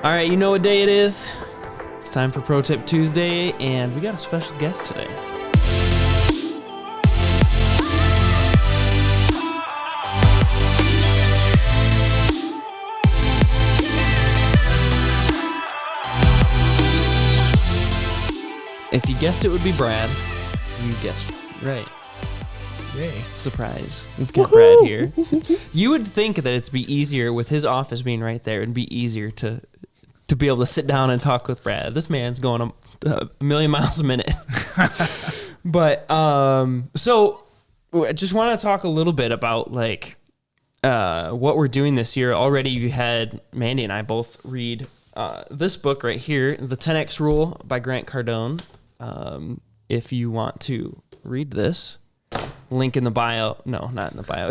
All right, you know what day it is? It's time for Pro Tip Tuesday, and we got a special guest today. If you guessed it would be Brad, you guessed right. Yay. Surprise. We've got Brad here. You would think that it'd be easier with his office being right there. It'd be easier to be able to sit down and talk with Brad. This man's going a million miles a minute. But so I just want to talk a little bit about like what we're doing this year. Already you had Mandy and I both read this book right here, The 10X Rule by Grant Cardone. If you want to read this, link in the bio. No, not in the bio.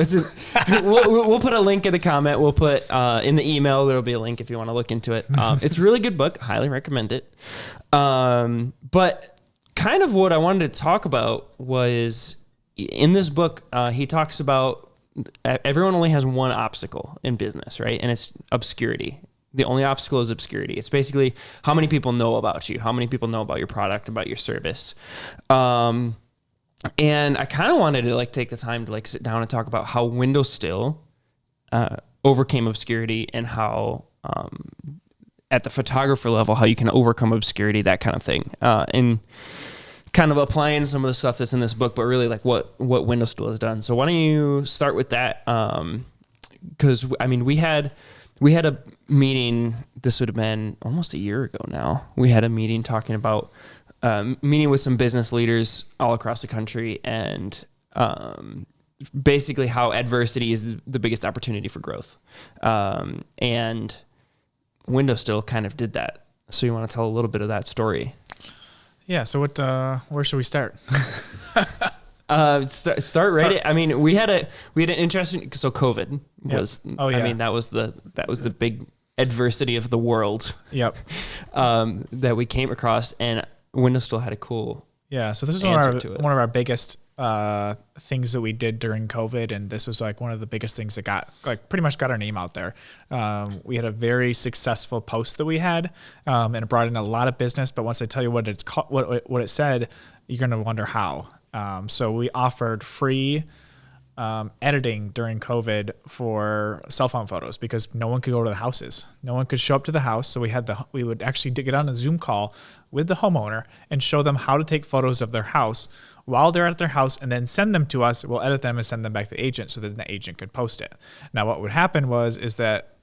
We'll put a link in the comment. We'll put in the email. There'll be a link if you want to look into it. It's a really good book. Highly recommend it. But kind of what I wanted to talk about was in this book, he talks about everyone only has one obstacle in business, right? And it's obscurity. The only obstacle is obscurity. It's basically how many people know about you, how many people know about your product, about your service. And I kind of wanted to like take the time to like sit down and talk about how WindowStill overcame obscurity and how at the photographer level, how you can overcome obscurity, that kind of thing. And kind of applying some of the stuff that's in this book, but really like what WindowStill has done. So why don't you start with that? Because I mean, we had a meeting, this would have been almost a year ago now. We had a meeting talking about meeting with some business leaders all across the country and basically how adversity is the biggest opportunity for growth. And WindowStill kind of did that. So you want to tell a little bit of that story? Yeah. So where should we start? Start right. I mean, we had an interesting. So COVID was. Yep. Oh yeah. I mean, that was the big adversity of the world. Yep. That we came across, and WindowStill had a cool. Yeah. So this is one of our biggest things that we did during COVID, and this was like one of the biggest things that got like pretty much got our name out there. We had a very successful post that we had, and it brought in a lot of business. But once I tell you what it's called, what it said, you're gonna wonder how. So we offered free editing during COVID for cell phone photos because no one could go to the houses. No one could show up to the house. So we would actually get on a Zoom call with the homeowner and show them how to take photos of their house while they're at their house and then send them to us. We'll edit them and send them back to the agent so that the agent could post it. Now, what would happen is that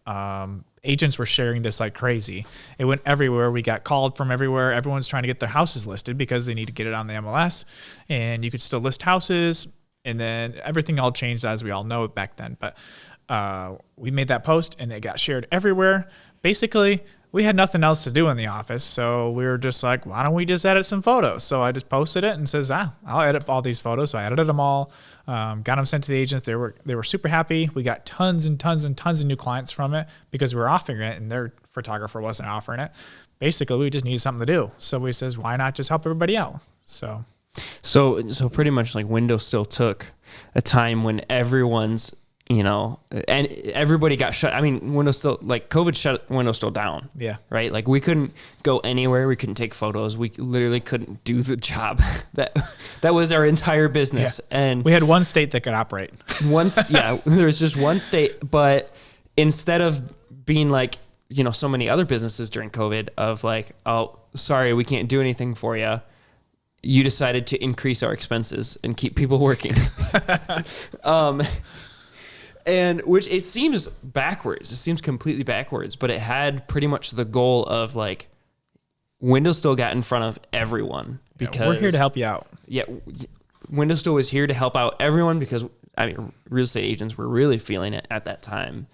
agents were sharing this like crazy. It went everywhere. We got called from everywhere. Everyone's trying to get their houses listed because they need to get it on the MLS, and you could still list houses. And then everything all changed, as we all know back then. But we made that post and it got shared everywhere. Basically, we had nothing else to do in the office. So we were just like, why don't we just edit some photos? So I just posted it and says, I'll edit all these photos. So I edited them all, got them sent to the agents. They were super happy. We got tons and tons and tons of new clients from it because we were offering it and their photographer wasn't offering it. Basically, we just needed something to do. So we says, why not just help everybody out? So pretty much like WindowStill took a time when everyone's, and everybody got shut. I mean, WindowStill, like COVID shut WindowStill down. Yeah. Right. Like we couldn't go anywhere. We couldn't take photos. We literally couldn't do the job. That was our entire business. Yeah. And we had one state that could operate. There was just one state, but instead of being like, so many other businesses during COVID of like, oh, sorry, we can't do anything for you. You decided to increase our expenses and keep people working. And which it seems backwards. It seems completely backwards, but it had pretty much the goal of like WindowStill got in front of everyone because we're here to help you out. Yeah. WindowStill was here to help out everyone because real estate agents were really feeling it at that time.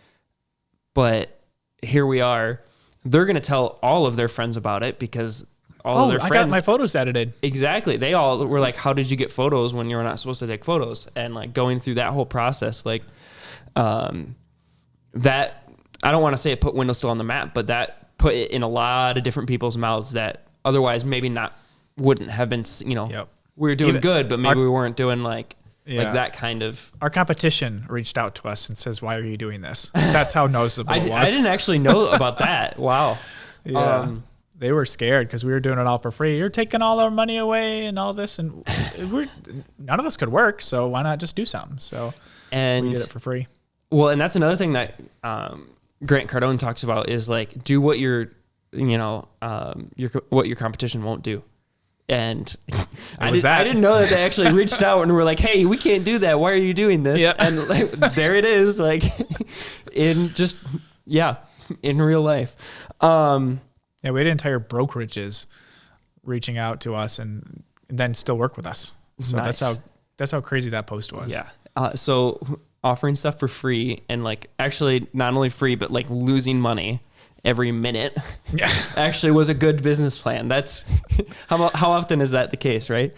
But here we are. They're going to tell all of their friends about it because all of their friends. I got my photos edited. Exactly. They all were like, how did you get photos when you're not supposed to take photos? And like going through that whole process, like that, I don't want to say it put WindowStill on the map, but that put it in a lot of different people's mouths that otherwise maybe wouldn't have been, we were doing good, but maybe we weren't doing like that kind of. Our competition reached out to us and says, why are you doing this? That's how noticeable it was. I didn't actually know about that. Wow. Yeah. They were scared because we were doing it all for free. You're taking all our money away and all this, and none of us could work, so why not just do something? So we did it for free. Well, and that's another thing that Grant Cardone talks about is like do what what your competition won't do. And I didn't know that they actually reached out and were like, "Hey, we can't do that. Why are you doing this?" Yep. And like, there it is, like in real life. Yeah, we had entire brokerages reaching out to us and then still work with us. So nice. that's how crazy that post was. Yeah. So offering stuff for free and like actually not only free but like losing money every minute actually was a good business plan. That's how often is that the case, right?